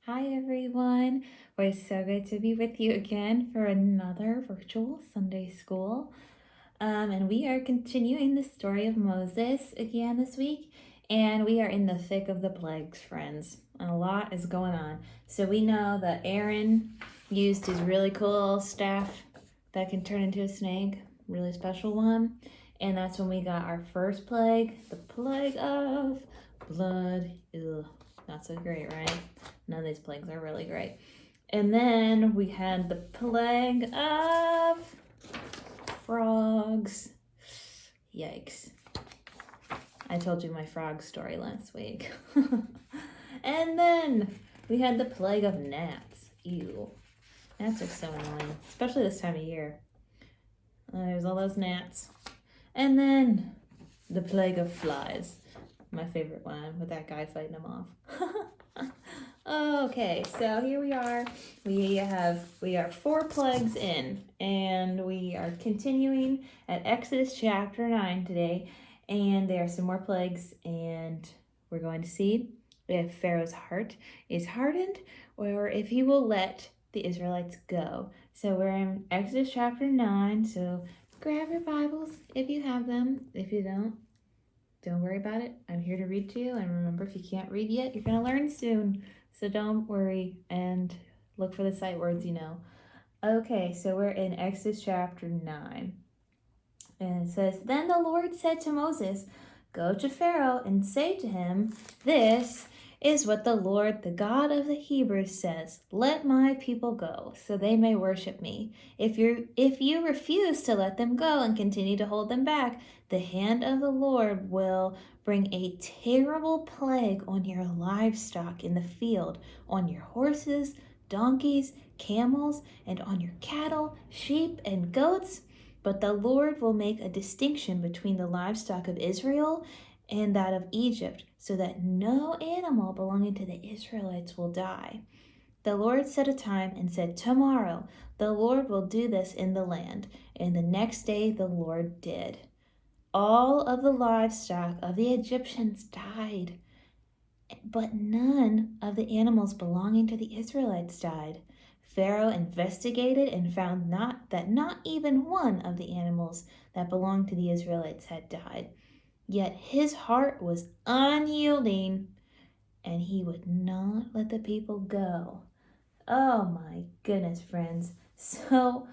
Hi everyone. We're so good to be with you again for another virtual Sunday school. And we are continuing the story of Moses again this week. And we are in the thick of the plagues, friends. And a lot is going on. So we know that Aaron used his really cool staff that can turn into a snake, really special one. And that's when we got our first plague, the plague of blood. Ugh, not so great, right? None of these plagues are really great. And then we had the plague of frogs. Yikes. I told you my frog story last week. And then we had the plague of gnats. Ew. Gnats are so annoying, especially this time of year. There's all those gnats. And then the plague of flies. My favorite one, with that guy fighting them off. Okay, so here we are. We are 4 plagues in, and we are continuing at Exodus chapter 9 today. And there are some more plagues, and we're going to see if Pharaoh's heart is hardened or if he will let the Israelites go. So we're in Exodus chapter 9. So grab your Bibles if you have them. If you don't worry about it. I'm here to read to you. And remember, if you can't read yet, you're going to learn soon. So don't worry and look for the sight words you know. Okay, so we're in Exodus chapter 9. And it says, Then the Lord said to Moses, Go to Pharaoh and say to him, This is what the Lord, the God of the Hebrews, says. Let my people go, so they may worship me. If you refuse to let them go and continue to hold them back, the hand of the Lord will bring a terrible plague on your livestock in the field, on your horses, donkeys, camels, and on your cattle, sheep, and goats. But the Lord will make a distinction between the livestock of Israel and that of Egypt, so that no animal belonging to the Israelites will die. The Lord set a time and said, Tomorrow the Lord will do this in the land. And the next day the Lord did. All of the livestock of the Egyptians died, but none of the animals belonging to the Israelites died. Pharaoh investigated and found that not even one of the animals that belonged to the Israelites had died. Yet his heart was unyielding, and he would not let the people go. Oh my goodness, friends. So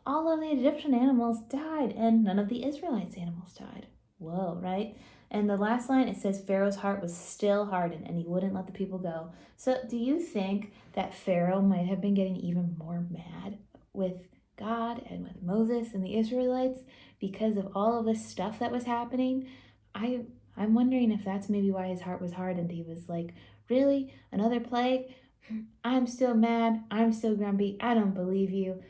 all of the Egyptian animals died, and none of the Israelites' animals died. Whoa, right? And the last line, it says Pharaoh's heart was still hardened and he wouldn't let the people go. So do you think that Pharaoh might have been getting even more mad with God and with Moses and the Israelites because of all of this stuff that was happening? I'm wondering if that's maybe why his heart was hardened. He was like, really? Another plague? I'm still mad. I'm still grumpy. I don't believe you.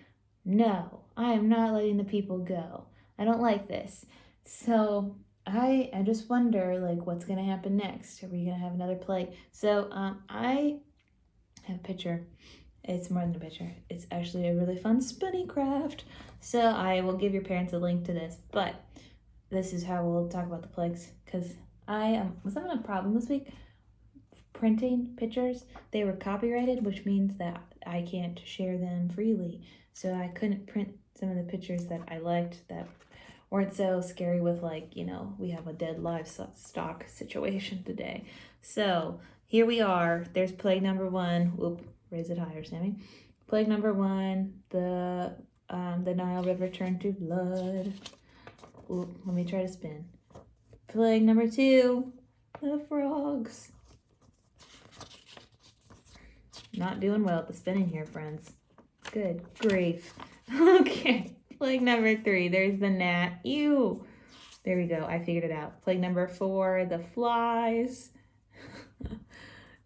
No, I am not letting the people go. I don't like this. So I just wonder, like, what's gonna happen next? Are we gonna have another plague? So I have a picture. It's more than a picture. It's actually a really fun spinning craft. So I will give your parents a link to this. But this is how we'll talk about the plagues, because I was having a problem this week printing pictures. They were copyrighted, which means that I can't share them freely. So I couldn't print some of the pictures that I liked that weren't so scary with, like, we have a dead livestock situation today. So here we are. There's plague number 1. Whoop, raise it higher, Sammy. Plague number 1, the Nile River turned to blood. Oop, let me try to spin. Plague number 2, the frogs. Not doing well at the spinning here, friends. Good grief. Okay, plague number 3, there's the gnat. Ew. There we go, I figured it out. Plague number 4, the flies.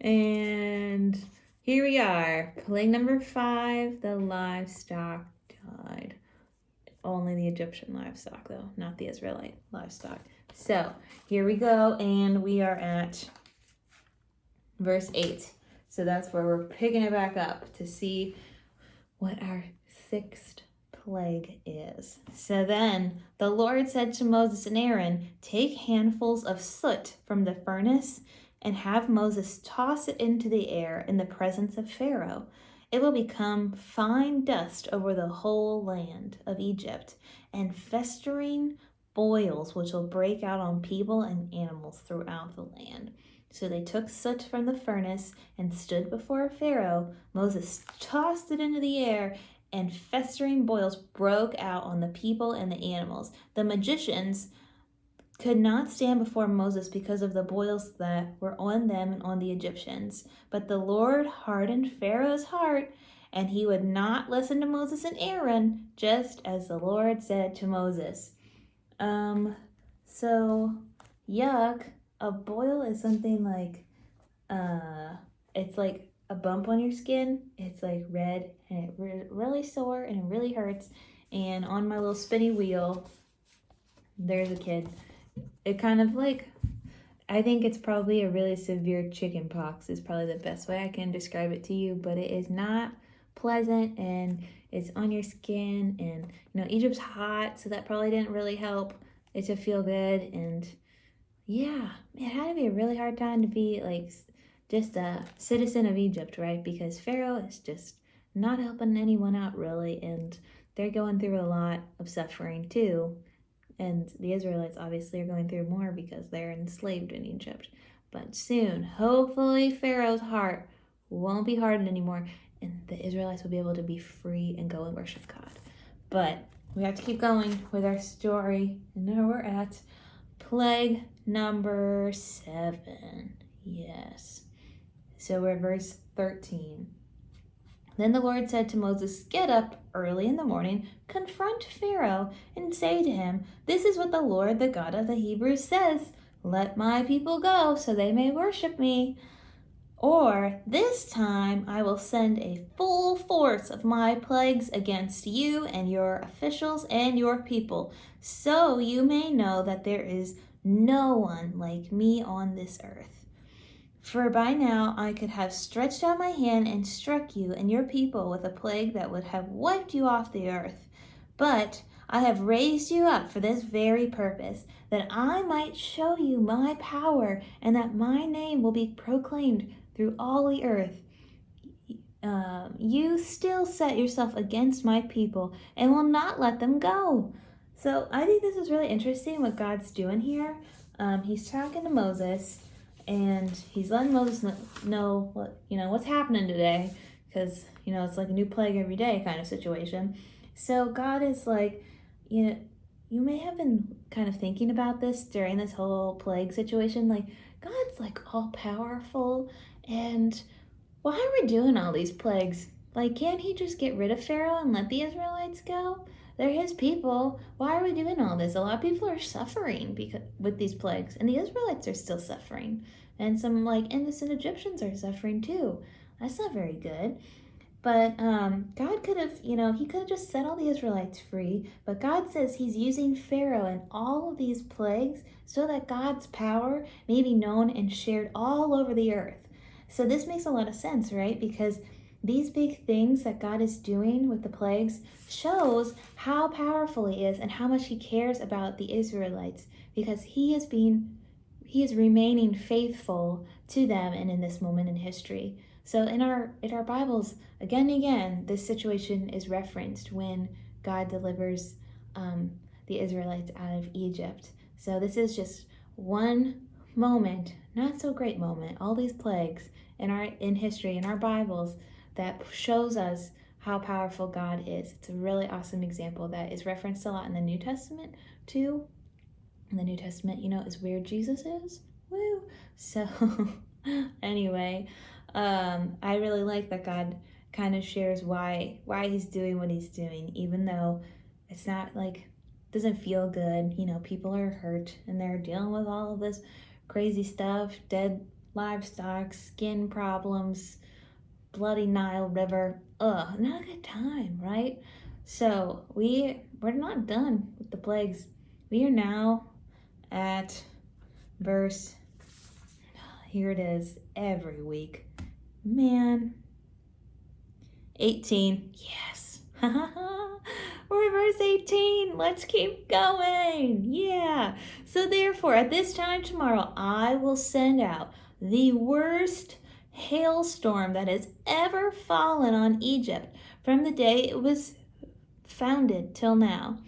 And here we are. Plague number 5, the livestock died. Only the Egyptian livestock, though, not the Israelite livestock. So here we go, and we are at verse 8. So that's where we're picking it back up to see what our 6th plague is. So then the Lord said to Moses and Aaron, Take handfuls of soot from the furnace and have Moses toss it into the air in the presence of Pharaoh. It will become fine dust over the whole land of Egypt, and festering boils which will break out on people and animals throughout the land. So they took soot from the furnace and stood before Pharaoh. Moses tossed it into the air, and festering boils broke out on the people and the animals. The magicians could not stand before Moses because of the boils that were on them and on the Egyptians. But the Lord hardened Pharaoh's heart, and he would not listen to Moses and Aaron, just as the Lord said to Moses. So yuck. A boil is something like, it's like a bump on your skin. It's like red, and it really sore, and it really hurts. And on my little spinny wheel, there's a kid. It kind of like, I think it's probably a really severe chicken pox is probably the best way I can describe it to you, but it is not pleasant, and it's on your skin, and Egypt's hot, so that probably didn't really help it to feel good. And yeah, it had to be a really hard time to be like just a citizen of Egypt, right? Because Pharaoh is just not helping anyone out really, and they're going through a lot of suffering too. And the Israelites obviously are going through more because they're enslaved in Egypt. But soon, hopefully, Pharaoh's heart won't be hardened anymore, and the Israelites will be able to be free and go and worship God. But we have to keep going with our story, and now we're at plague number 7. Yes. So we're verse 13. Then the Lord said to Moses, "Get up early in the morning, confront Pharaoh, and say to him, 'This is what the Lord, the God of the Hebrews, says. Let my people go so they may worship me. Or this time I will send a full force of my plagues against you and your officials and your people, so you may know that there is no one like me on this earth. For by now I could have stretched out my hand and struck you and your people with a plague that would have wiped you off the earth. But I have raised you up for this very purpose, that I might show you my power, and that my name will be proclaimed through all the earth. You still set yourself against my people and will not let them go.'" So I think this is really interesting what God's doing here. He's talking to Moses, and he's letting Moses know what what's happening today, because it's like a new plague every day kind of situation. So God is like, you may have been kind of thinking about this during this whole plague situation. Like, God's like all powerful, and why are we doing all these plagues? Like, can't he just get rid of Pharaoh and let the Israelites go? They're his people. Why are we doing all this? A lot of people are suffering with these plagues, and the Israelites are still suffering. And some innocent Egyptians are suffering too. That's not very good. But God could have, he could have just set all the Israelites free. But God says he's using Pharaoh and all of these plagues so that God's power may be known and shared all over the earth. So this makes a lot of sense, right? Because these big things that God is doing with the plagues shows how powerful he is and how much he cares about the Israelites, because he is remaining faithful to them and in this moment in history. So in our Bibles, again and again, this situation is referenced when God delivers the Israelites out of Egypt. So this is just one moment, not so great moment, all these plagues in history, in our Bibles, that shows us how powerful God is. It's a really awesome example that is referenced a lot in the New Testament too. In the New Testament, is where Jesus is. Woo! So anyway, I really like that God kind of shares why he's doing what he's doing, even though it's not doesn't feel good. People are hurt and they're dealing with all of this crazy stuff, dead livestock, skin problems, bloody Nile River. Ugh, not a good time, right? So we're not done with the plagues. We are now at verse, here it is, every week. Man. 18. Yes. We're verse 18. Let's keep going. Yeah. So therefore, at this time tomorrow, I will send out the worst hailstorm that has ever fallen on Egypt from the day it was founded till now.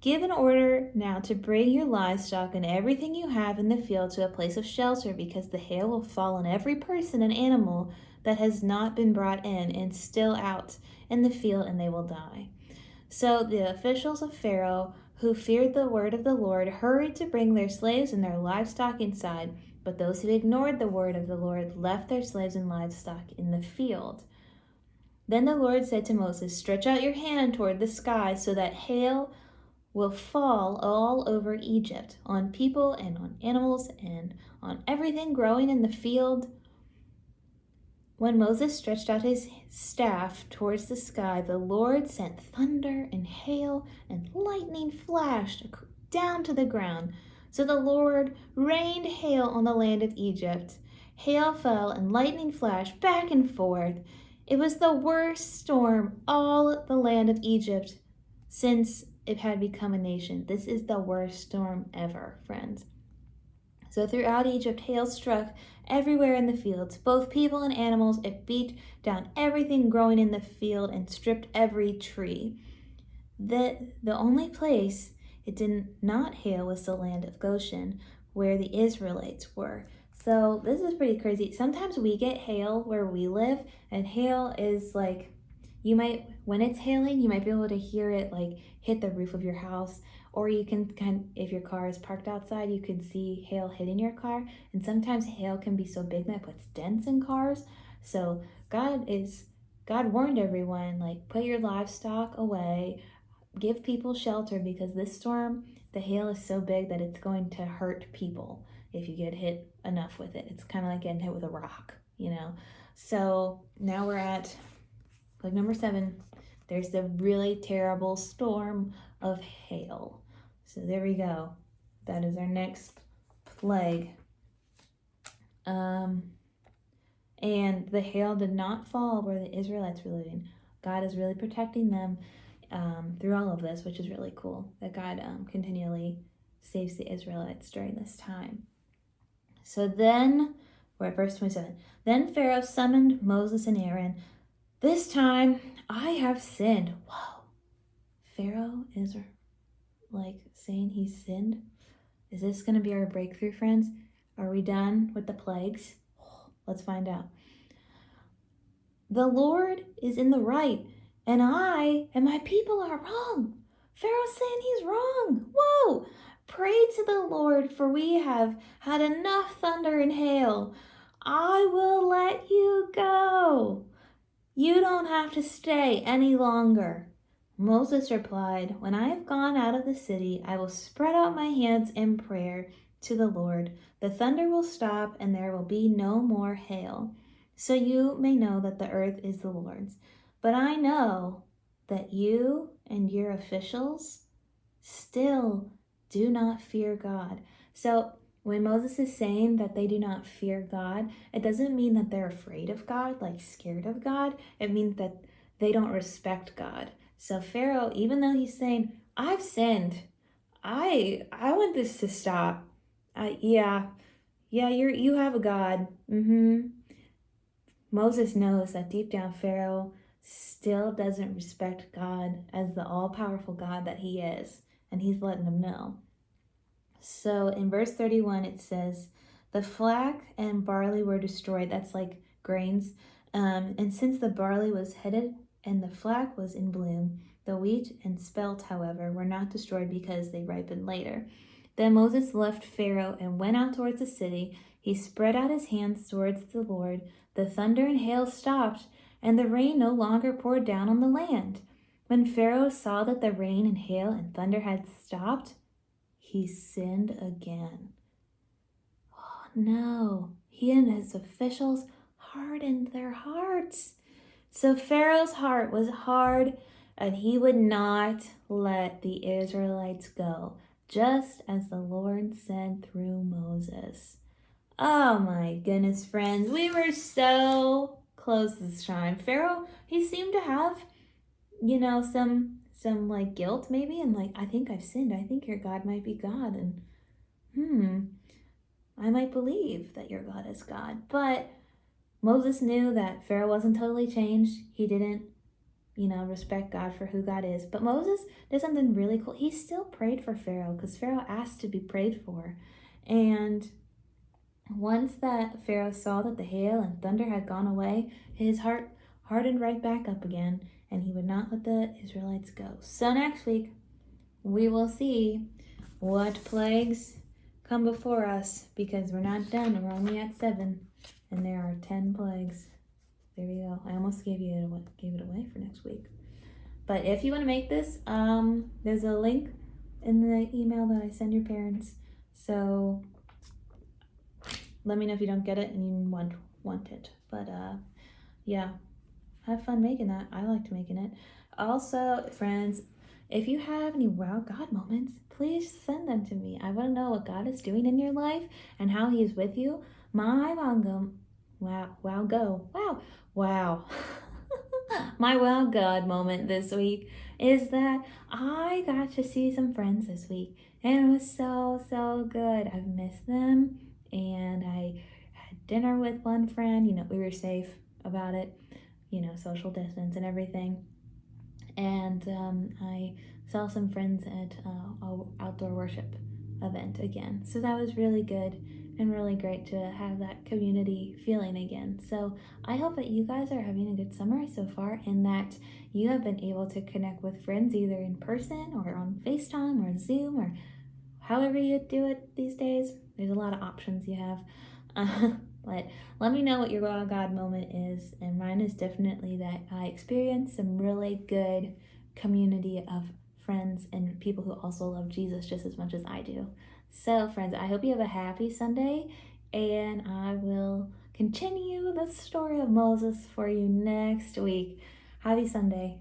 Give an order now to bring your livestock and everything you have in the field to a place of shelter, because the hail will fall on every person and animal that has not been brought in and still out in the field, and they will die. So the officials of Pharaoh, who feared the word of the Lord, hurried to bring their slaves and their livestock inside. But those who ignored the word of the Lord left their slaves and livestock in the field. Then the Lord said to Moses, "Stretch out your hand toward the sky so that hail will fall all over Egypt, on people and on animals and on everything growing in the field." When Moses stretched out his staff towards the sky, the Lord sent thunder and hail, and lightning flashed down to the ground. So the Lord rained hail on the land of Egypt. Hail fell and lightning flashed back and forth. It was the worst storm all the land of Egypt since it had become a nation. This is the worst storm ever, friends. So throughout Egypt, hail struck everywhere in the fields, both people and animals. It beat down everything growing in the field and stripped every tree. The only place it did not hail was the land of Goshen, where the Israelites were. So this is pretty crazy. Sometimes we get hail where we live, and hail is like, when it's hailing, you might be able to hear it like hit the roof of your house, or you can if your car is parked outside, you can see hail hitting your car. And sometimes hail can be so big that it puts dents in cars. So God warned everyone, like, put your livestock away, give people shelter, because this storm, the hail is so big that it's going to hurt people if you get hit enough with it. It's kind of like getting hit with a rock, So now we're at plague number 7. There's the really terrible storm of hail. So there we go. That is our next plague. And the hail did not fall where the Israelites were living. God is really protecting them through all of this, which is really cool, that God continually saves the Israelites during this time. So then, we're at verse 27. Then Pharaoh summoned Moses and Aaron. "This time I have sinned." Whoa. Pharaoh is like saying he sinned. Is this going to be our breakthrough, friends? Are we done with the plagues? Let's find out. "The Lord is in the right, and I and my people are wrong." Pharaoh's saying he's wrong. Whoa! "Pray to the Lord, for we have had enough thunder and hail. I will let you go. You don't have to stay any longer." Moses replied, "When I have gone out of the city, I will spread out my hands in prayer to the Lord. The thunder will stop, and there will be no more hail. So you may know that the earth is the Lord's. But I know that you and your officials still do not fear God." So when Moses is saying that they do not fear God, it doesn't mean that they're afraid of God, like scared of God. It means that they don't respect God. So Pharaoh, even though he's saying, "I've sinned, I want this to stop. Yeah, you have a God." Moses knows that deep down Pharaoh still doesn't respect God as the all-powerful God that he is, and he's letting him know. So in verse 31, it says, "The flax and barley were destroyed." That's like grains. "And since the barley was headed and the flax was in bloom, the wheat and spelt, however, were not destroyed because they ripened later." Then Moses left Pharaoh and went out towards the city. He spread out his hands towards the Lord. The thunder and hail stopped, and the rain no longer poured down on the land. When Pharaoh saw that the rain and hail and thunder had stopped, he sinned again. Oh no, he and his officials hardened their hearts. So Pharaoh's heart was hard, and he would not let the Israelites go, just as the Lord said through Moses. Oh my goodness, friends, we were so close this time. Pharaoh, he seemed to have, some like guilt maybe, and like, "I think I've sinned. I think your God might be God." And I might believe that your God is God. But Moses knew that Pharaoh wasn't totally changed. He didn't, respect God for who God is. But Moses did something really cool. He still prayed for Pharaoh because Pharaoh asked to be prayed for. And once that Pharaoh saw that the hail and thunder had gone away, his heart hardened right back up again, and he would not let the Israelites go. So next week, we will see what plagues come before us, because we're not done. We're only at 7, and there are 10 plagues. There you go. I almost gave it away for next week. But if you want to make this, there's a link in the email that I send your parents. So let me know if you don't get it and you want it. But yeah, have fun making that. I liked making it. Also, friends, if you have any wow God moments, please send them to me. I want to know what God is doing in your life and how He is with you. My wow. My wow God moment this week is that I got to see some friends this week, and it was so good. I've missed them, and I had dinner with one friend. We were safe about it, social distance and everything. And I saw some friends at an outdoor worship event again. So that was really good and really great to have that community feeling again. So I hope that you guys are having a good summer so far, and that you have been able to connect with friends either in person or on FaceTime or Zoom or however you do it these days. There's a lot of options you have. But let me know what your wow God moment is. And mine is definitely that I experienced some really good community of friends and people who also love Jesus just as much as I do. So, friends, I hope you have a happy Sunday, and I will continue the story of Moses for you next week. Happy Sunday.